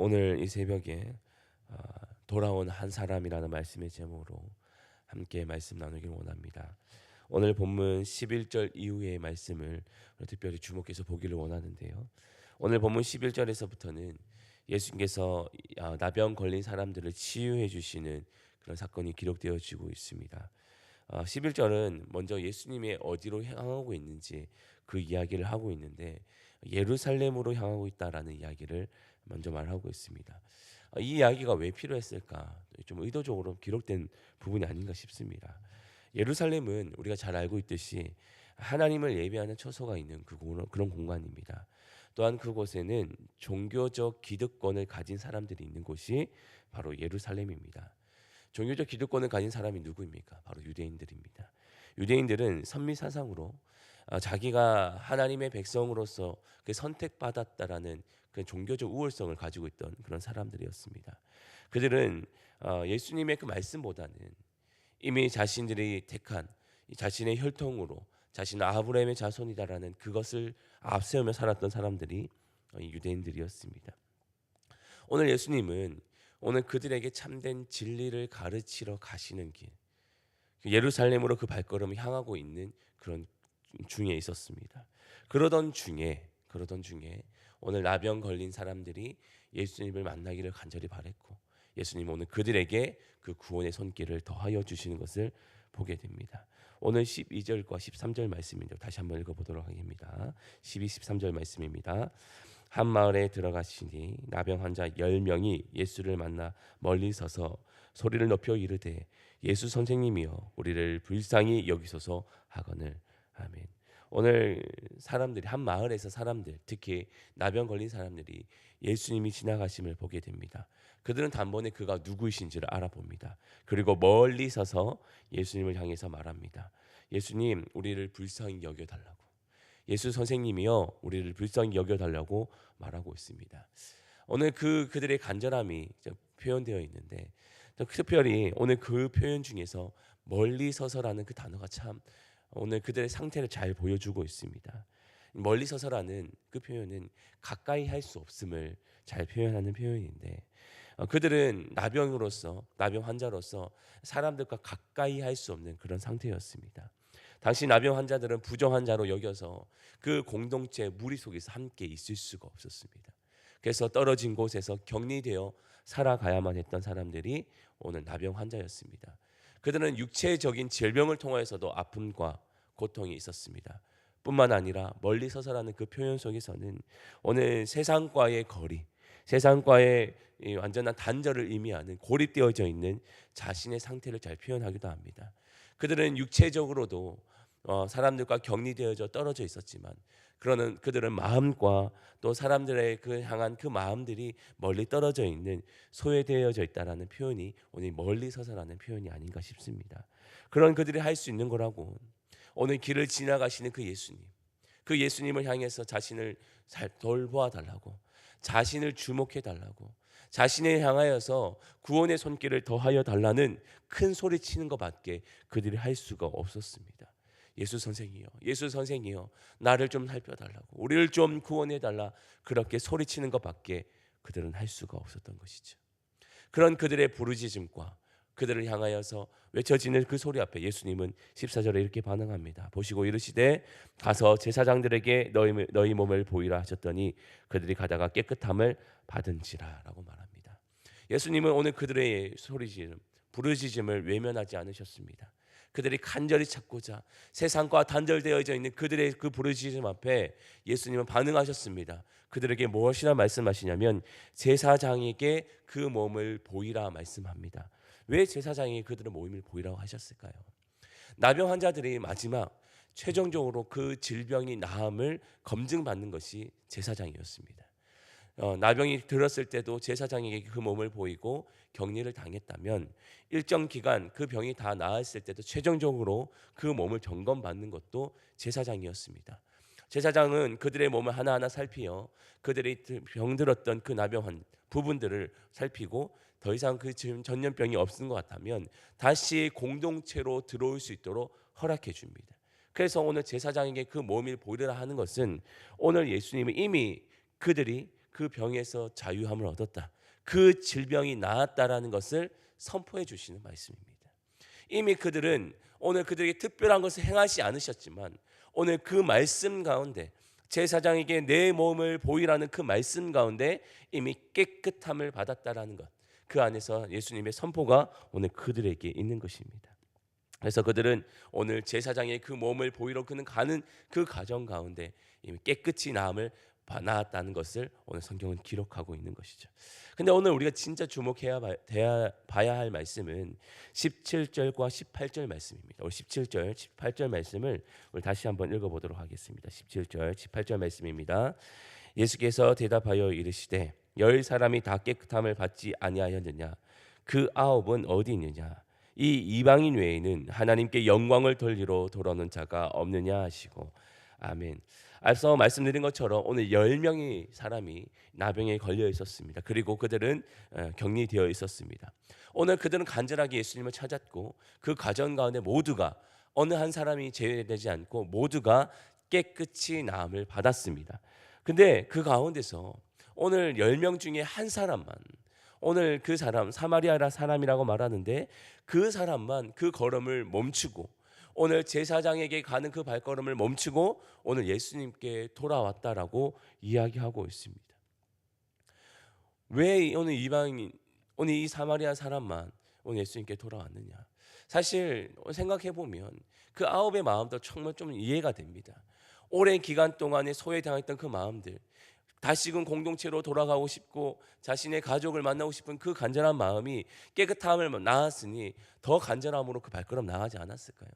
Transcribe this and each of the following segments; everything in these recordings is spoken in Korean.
오늘 이 새벽에 어, 돌아온 한 사람이라는 말씀의 제목으로 함께 말씀 나누기를 원합니다. 오늘 본문 11절 이후의 말씀을 특별히 주목해서 보기를 원하는데요. 오늘 본문 11절에서부터는 예수님께서 나병 걸린 사람들을 치유해 주시는 그런 사건이 기록되어지고 있습니다. 11절은 먼저 예수님이 어디로 향하고 있는지 그 이야기를 하고 있는데 예루살렘으로 향하고 있다라는 이야기를 먼저 말하고 있습니다. 이 이야기가 왜 필요했을까? 좀 의도적으로 기록된 부분이 아닌가 싶습니다. 예루살렘은 우리가 잘 알고 있듯이 하나님을 예배하는 처소가 있는 그런 공간입니다. 또한 그곳에는 종교적 기득권을 가진 사람들이 있는 곳이 바로 예루살렘입니다. 종교적 기득권을 가진 사람이 누구입니까? 바로 유대인들입니다. 유대인들은 선미 사상으로 자기가 하나님의 백성으로서 선택받았다라는 그 종교적 우월성을 가지고 있던 그런 사람들이었습니다. 그들은 예수님의 그 말씀보다는 이미 자신들이 택한 자신의 혈통으로 자신은 아브라함의 자손이다라는 그것을 앞세우며 살았던 사람들이 유대인들이었습니다. 오늘 예수님은 오늘 그들에게 참된 진리를 가르치러 가시는 길, 예루살렘으로 그 발걸음을 향하고 있는 그런 중에 있었습니다. 그러던 중에 오늘 나병 걸린 사람들이 예수님을 만나기를 간절히 바랬고 예수님 오늘 그들에게 그 구원의 손길을 더하여 주시는 것을 보게 됩니다. 오늘 12절과 13절 말씀인데 다시 한번 읽어보도록 하겠습니다. 12, 13절 말씀입니다. 한 마을에 들어가시니 나병 환자 10명이 예수를 만나 멀리 서서 소리를 높여 이르되 예수 선생님이여 우리를 불쌍히 여기소서 하거늘. 아멘. 오늘 사람들이 한 마을에서 사람들 특히 나병 걸린 사람들이 예수님이 지나가심을 보게 됩니다. 그들은 단번에 그가 누구이신지를 알아봅니다. 그리고 멀리 서서 예수님을 향해서 말합니다. 예수님 우리를 불쌍히 여겨달라고. 예수 선생님이여 우리를 불쌍히 여겨달라고 말하고 있습니다. 오늘 그들의 간절함이 표현되어 있는데 특별히 오늘 그 표현 중에서 멀리 서서라는 그 단어가 참 오늘 그들의 상태를 잘 보여주고 있습니다. 멀리 서서라는 그 표현은 가까이 할 수 없음을 잘 표현하는 표현인데 그들은 나병 환자로서 사람들과 가까이 할 수 없는 그런 상태였습니다. 당시 나병 환자들은 부정 환자로 여겨서 그 공동체 무리 속에서 함께 있을 수가 없었습니다. 그래서 떨어진 곳에서 격리되어 살아가야만 했던 사람들이 오늘 나병 환자였습니다. 그들은 육체적인 질병을 통해서도 아픔과 고통이 있었습니다. 뿐만 아니라 멀리 서서라는 그 표현 속에서는 오늘 세상과의 거리, 세상과의 완전한 단절을 의미하는 고립되어져 있는 자신의 상태를 잘 표현하기도 합니다. 그들은 육체적으로도 사람들과 격리되어져 떨어져 있었지만 그러는 그들은 마음과 또 사람들의 향한 그 마음들이 멀리 떨어져 있는 소외되어져 있다라는 표현이 오늘 멀리 서서라는 표현이 아닌가 싶습니다. 그런 그들이 할 수 있는 거라고 오늘 길을 지나가시는 그 예수님을 향해서 자신을 잘 돌보아 달라고 자신을 주목해 달라고 자신을 향하여서 구원의 손길을 더하여 달라는 큰 소리치는 것밖에 그들이 할 수가 없었습니다. 예수 선생이여 나를 좀 살펴달라고 우리를 좀 구원해달라 그렇게 소리치는 것밖에 그들은 할 수가 없었던 것이죠. 그런 그들의 부르짖음과 그들을 향하여서 외쳐지는 그 소리 앞에 예수님은 14절에 이렇게 반응합니다. 보시고 이르시되 가서 제사장들에게 너희 몸을 보이라 하셨더니 그들이 가다가 깨끗함을 받은지라 라고 말합니다. 예수님은 오늘 그들의 부르짖음을 외면하지 않으셨습니다. 그들이 간절히 찾고자 세상과 단절되어져 있는 그들의 그 부르짖음 앞에 예수님은 반응하셨습니다. 그들에게 무엇이라 말씀하시냐면 제사장에게 그 몸을 보이라 말씀합니다. 왜 제사장이 그들의 몸을 보이라고 하셨을까요? 나병 환자들이 마지막 최종적으로 그 질병이 나음을 검증받는 것이 제사장이었습니다. 나병이 들었을 때도 제사장에게 그 몸을 보이고 격리를 당했다면 일정 기간 그 병이 다 나았을 때도 최종적으로 그 몸을 점검받는 것도 제사장이었습니다. 제사장은 그들의 몸을 하나하나 살피어 그들이 병들었던 그 나병한 부분들을 살피고 더 이상 그 전염병이 없는 것 같다면 다시 공동체로 들어올 수 있도록 허락해 줍니다. 그래서 오늘 제사장에게 그 몸을 보이라 하는 것은 오늘 예수님이 이미 그들이 그 병에서 자유함을 얻었다. 그 질병이 나았다라는 것을 선포해 주시는 말씀입니다. 이미 그들은 오늘 그들에게 특별한 것을 행하지 않으셨지만 오늘 그 말씀 가운데 제사장에게 내 몸을 보이라는 그 말씀 가운데 이미 깨끗함을 받았다라는 것, 그 안에서 예수님의 선포가 오늘 그들에게 있는 것입니다. 그래서 그들은 오늘 제사장의 그 몸을 보이러 그는 가는 그 과정 가운데 이미 깨끗이 나았다는 것을 오늘 성경은 기록하고 있는 것이죠. 근데 오늘 우리가 진짜 주목해야 봐야 할 말씀은 17절과 18절 말씀입니다. 오늘 17절, 18절 말씀을 우리 다시 한번 읽어보도록 하겠습니다. 17절, 18절 말씀입니다. 예수께서 대답하여 이르시되 열 사람이 다 깨끗함을 받지 아니하였느냐? 그 아홉은 어디 있느냐? 이 이방인 외에는 하나님께 영광을 돌리러 돌아오는 자가 없느냐 하시고. 아멘. 앞서 말씀드린 것처럼 오늘 10명의 사람이 나병에 걸려 있었습니다. 그리고 그들은 격리되어 있었습니다. 오늘 그들은 간절하게 예수님을 찾았고 그 과정 가운데 모두가 어느 한 사람이 제외되지 않고 모두가 깨끗이 나음을 받았습니다. 근데 그 가운데서 오늘 10명 중에 한 사람만, 오늘 그 사람 사마리아 사람이라고 말하는데 그 사람만 그 걸음을 멈추고 오늘 제사장에게 가는 그 발걸음을 멈추고 오늘 예수님께 돌아왔다라고 이야기하고 있습니다. 왜 오늘 오늘 이 사마리아 사람만 오늘 예수님께 돌아왔느냐? 사실 생각해 보면 그 아홉의 마음도 정말 좀 이해가 됩니다. 오랜 기간 동안에 소외당했던 그 마음들, 다시금 공동체로 돌아가고 싶고 자신의 가족을 만나고 싶은 그 간절한 마음이 깨끗함을 나았으니 더 간절함으로 그 발걸음 나가지 않았을까요?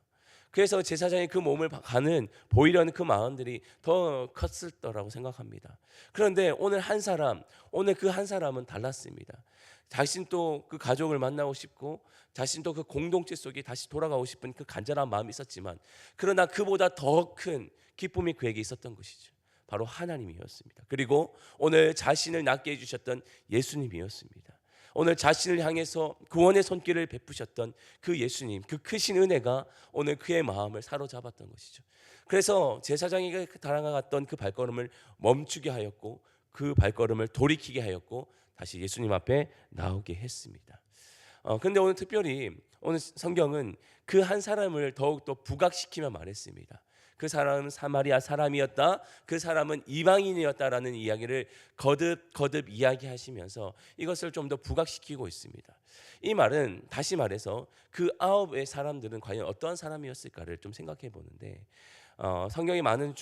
그래서 제사장이 그 몸을 가는 보이려는 그 마음들이 더 컸을 거라고 생각합니다. 그런데 오늘 그 한 사람은 달랐습니다. 자신도 그 가족을 만나고 싶고 자신도 그 공동체 속에 다시 돌아가고 싶은 그 간절한 마음이 있었지만 그러나 그보다 더 큰 기쁨이 그에게 있었던 것이죠. 바로 하나님이었습니다. 그리고 오늘 자신을 낫게 해주셨던 예수님이었습니다. 오늘 자신을 향해서 구원의 손길을 베푸셨던 그 예수님, 그 크신 은혜가 오늘 그의 마음을 사로잡았던 것이죠. 그래서 제사장에게 달아갔던 그 발걸음을 멈추게 하였고 그 발걸음을 돌이키게 하였고 다시 예수님 앞에 나오게 했습니다. 그런데 오늘 특별히 오늘 성경은 그 한 사람을 더욱더 부각시키며 말했습니다. 그 사람은 사마리아 사람이었다. 그 사람은 이방인이었다라는 이야기를 거듭 이야기하시면서 이것을 좀 더 부각시키고 있습니다. 이 말은 다시 말해서 그 아홉의 사람들은 과연 어떠한 사람이었을까를 좀 생각해 보는데 성경의 많은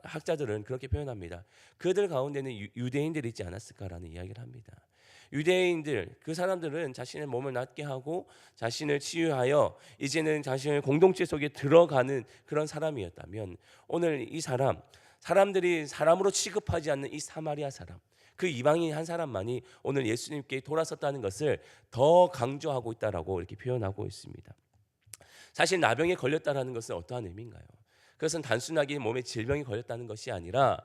학자들은 그렇게 표현합니다. 그들 가운데는 유대인들이 있지 않았을까라는 이야기를 합니다. 유대인들, 그 사람들은 자신의 몸을 낫게 하고 자신을 치유하여 이제는 자신의 공동체 속에 들어가는 그런 사람이었다면 오늘 이 사람들이 사람으로 취급하지 않는 이 사마리아 사람, 그 이방인 한 사람만이 오늘 예수님께 돌아섰다는 것을 더 강조하고 있다라고 이렇게 표현하고 있습니다. 사실 나병에 걸렸다라는 것은 어떠한 의미인가요? 그것은 단순하게 몸에 질병이 걸렸다는 것이 아니라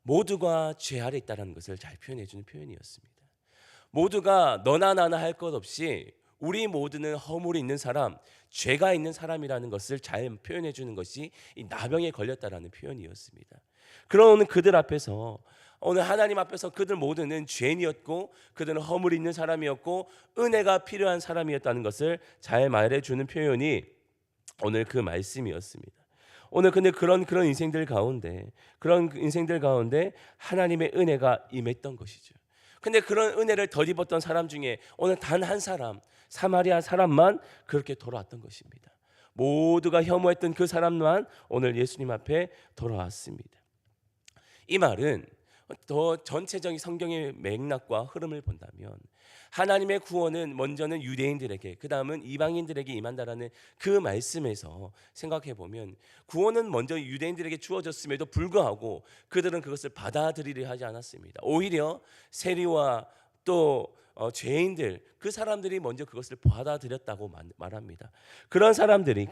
모두가 죄 아래 있다는 것을 잘 표현해 주는 표현이었습니다. 모두가 너나 나나 할 것 없이 우리 모두는 허물이 있는 사람, 죄가 있는 사람이라는 것을 잘 표현해 주는 것이 이 나병에 걸렸다라는 표현이었습니다. 그런 그들 앞에서 오늘 하나님 앞에서 그들 모두는 죄인이었고 그들은 허물이 있는 사람이었고 은혜가 필요한 사람이었다는 것을 잘 말해 주는 표현이 오늘 그 말씀이었습니다. 오늘 근데 그런 인생들 가운데 하나님의 은혜가 임했던 것이죠. 근데 그런 은혜를 덧입었던 사람 중에 오늘 단 한 사람, 사마리아 사람만 그렇게 돌아왔던 것입니다. 모두가 혐오했던 그 사람만 오늘 예수님 앞에 돌아왔습니다. 이 말은 더 전체적인 성경의 맥락과 흐름을 본다면 하나님의 구원은 먼저는 유대인들에게 그 다음은 이방인들에게 임한다라는 그 말씀에서 생각해 보면 구원은 먼저 유대인들에게 주어졌음에도 불구하고 그들은 그것을 받아들이려 하지 않았습니다. 오히려 세리와 또 죄인들 그 사람들이 먼저 그것을 받아들였다고 말합니다. 그런 사람들이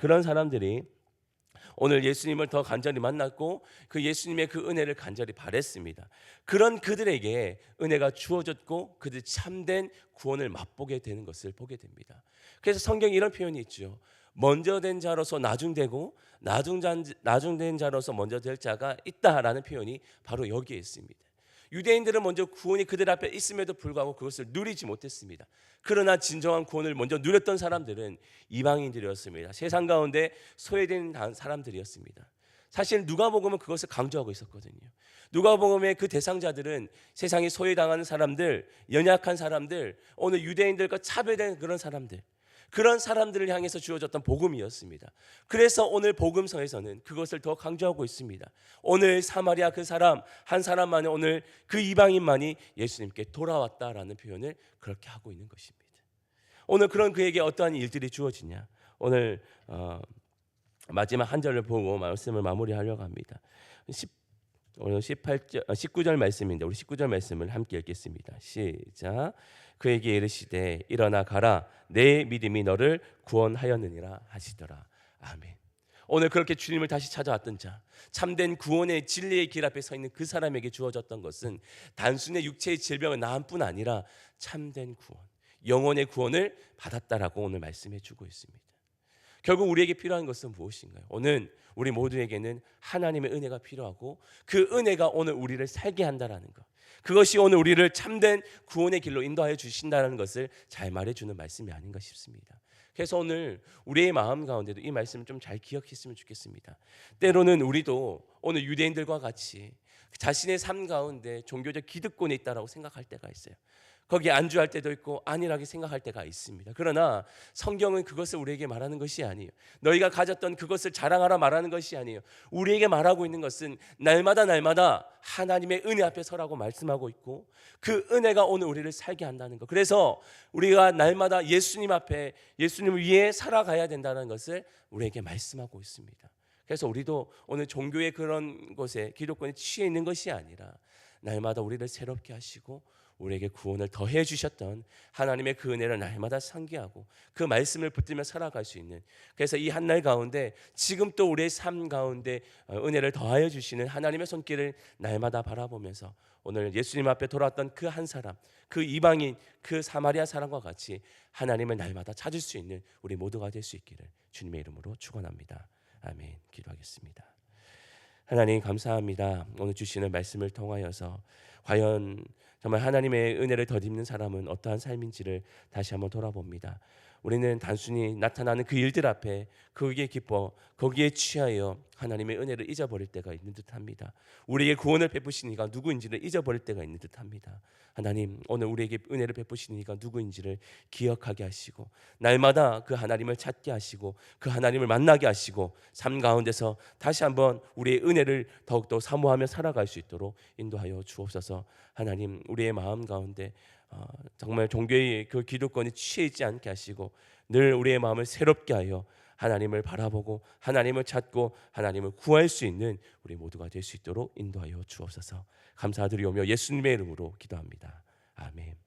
오늘 예수님을 더 간절히 만났고 그 예수님의 그 은혜를 간절히 바랬습니다. 그런 그들에게 은혜가 주어졌고 그들이 참된 구원을 맛보게 되는 것을 보게 됩니다. 그래서 성경에 이런 표현이 있죠. 먼저 된 자로서 나중되고 나중된 자로서 먼저 될 자가 있다라는 표현이 바로 여기에 있습니다. 유대인들은 먼저 구원이 그들 앞에 있음에도 불구하고 그것을 누리지 못했습니다. 그러나 진정한 구원을 먼저 누렸던 사람들은 이방인들이었습니다. 세상 가운데 소외된 사람들이었습니다. 사실 누가복음은 그것을 강조하고 있었거든요. 누가복음의 그 대상자들은 세상에 소외당하는 사람들, 연약한 사람들, 오늘 유대인들과 차별된 그런 사람들, 그런 사람들을 향해서 주어졌던 복음이었습니다. 그래서 오늘 복음서에서는 그것을 더 강조하고 있습니다. 오늘 사마리아 그 사람 한 사람만이, 오늘 그 이방인만이 예수님께 돌아왔다라는 표현을 그렇게 하고 있는 것입니다. 오늘 그런 그에게 어떠한 일들이 주어지냐, 오늘 마지막 한 절을 보고 말씀을 마무리하려고 합니다. 오늘 19절 말씀인데 우리 19절 말씀을 함께 읽겠습니다. 시작. 그에게 이르시되 일어나 가라, 내 믿음이 너를 구원하였느니라 하시더라. 아멘. 오늘 그렇게 주님을 다시 찾아왔던 자, 참된 구원의 진리의 길 앞에 서 있는 그 사람에게 주어졌던 것은 단순히 육체의 질병을 나은 뿐 아니라 참된 구원, 영혼의 구원을 받았다라고 오늘 말씀해 주고 있습니다. 결국 우리에게 필요한 것은 무엇인가요? 오늘 우리 모두에게는 하나님의 은혜가 필요하고 그 은혜가 오늘 우리를 살게 한다라는 것, 그것이 오늘 우리를 참된 구원의 길로 인도하여 주신다는 것을 잘 말해주는 말씀이 아닌가 싶습니다. 그래서 오늘 우리의 마음 가운데도 이 말씀을 좀 잘 기억했으면 좋겠습니다. 때로는 우리도 오늘 유대인들과 같이 자신의 삶 가운데 종교적 기득권에 있다라고 생각할 때가 있어요. 거기에 안주할 때도 있고 안일하게 생각할 때가 있습니다. 그러나 성경은 그것을 우리에게 말하는 것이 아니에요. 너희가 가졌던 그것을 자랑하라 말하는 것이 아니에요. 우리에게 말하고 있는 것은 날마다 하나님의 은혜 앞에 서라고 말씀하고 있고, 그 은혜가 오늘 우리를 살게 한다는 것. 그래서 우리가 날마다 예수님 앞에, 예수님을 위해 살아가야 된다는 것을 우리에게 말씀하고 있습니다. 그래서 우리도 오늘 종교의 그런 것에 기득권에 취해 있는 것이 아니라 날마다 우리를 새롭게 하시고 우리에게 구원을 더해 주셨던 하나님의 그 은혜를 날마다 상기하고 그 말씀을 붙들며 살아갈 수 있는, 그래서 이 한날 가운데 지금 또 우리의 삶 가운데 은혜를 더하여 주시는 하나님의 손길을 날마다 바라보면서 오늘 예수님 앞에 돌아왔던 그 한 사람, 그 이방인, 그 사마리아 사람과 같이 하나님을 날마다 찾을 수 있는 우리 모두가 될 수 있기를 주님의 이름으로 축원합니다. 아멘. 기도하겠습니다. 하나님 감사합니다. 오늘 주시는 말씀을 통하여서 과연 정말 하나님의 은혜를 덧입는 사람은 어떠한 삶인지를 다시 한번 돌아봅니다. 우리는 단순히 나타나는 그 일들 앞에 거기에 기뻐, 거기에 취하여 하나님의 은혜를 잊어버릴 때가 있는 듯합니다. 우리에게 구원을 베푸신 이가 누구인지를 잊어버릴 때가 있는 듯합니다. 하나님, 오늘 우리에게 은혜를 베푸신 이가 누구인지를 기억하게 하시고 날마다 그 하나님을 찾게 하시고 그 하나님을 만나게 하시고 삶 가운데서 다시 한번 우리의 은혜를 더욱더 사모하며 살아갈 수 있도록 인도하여 주옵소서. 하나님, 우리의 마음 가운데 정말 종교의 그 기득권에 취해 있지 않게 하시고 늘 우리의 마음을 새롭게 하여 하나님을 바라보고 하나님을 찾고 하나님을 구할 수 있는 우리 모두가 될 수 있도록 인도하여 주옵소서. 감사드리오며 예수님의 이름으로 기도합니다. 아멘.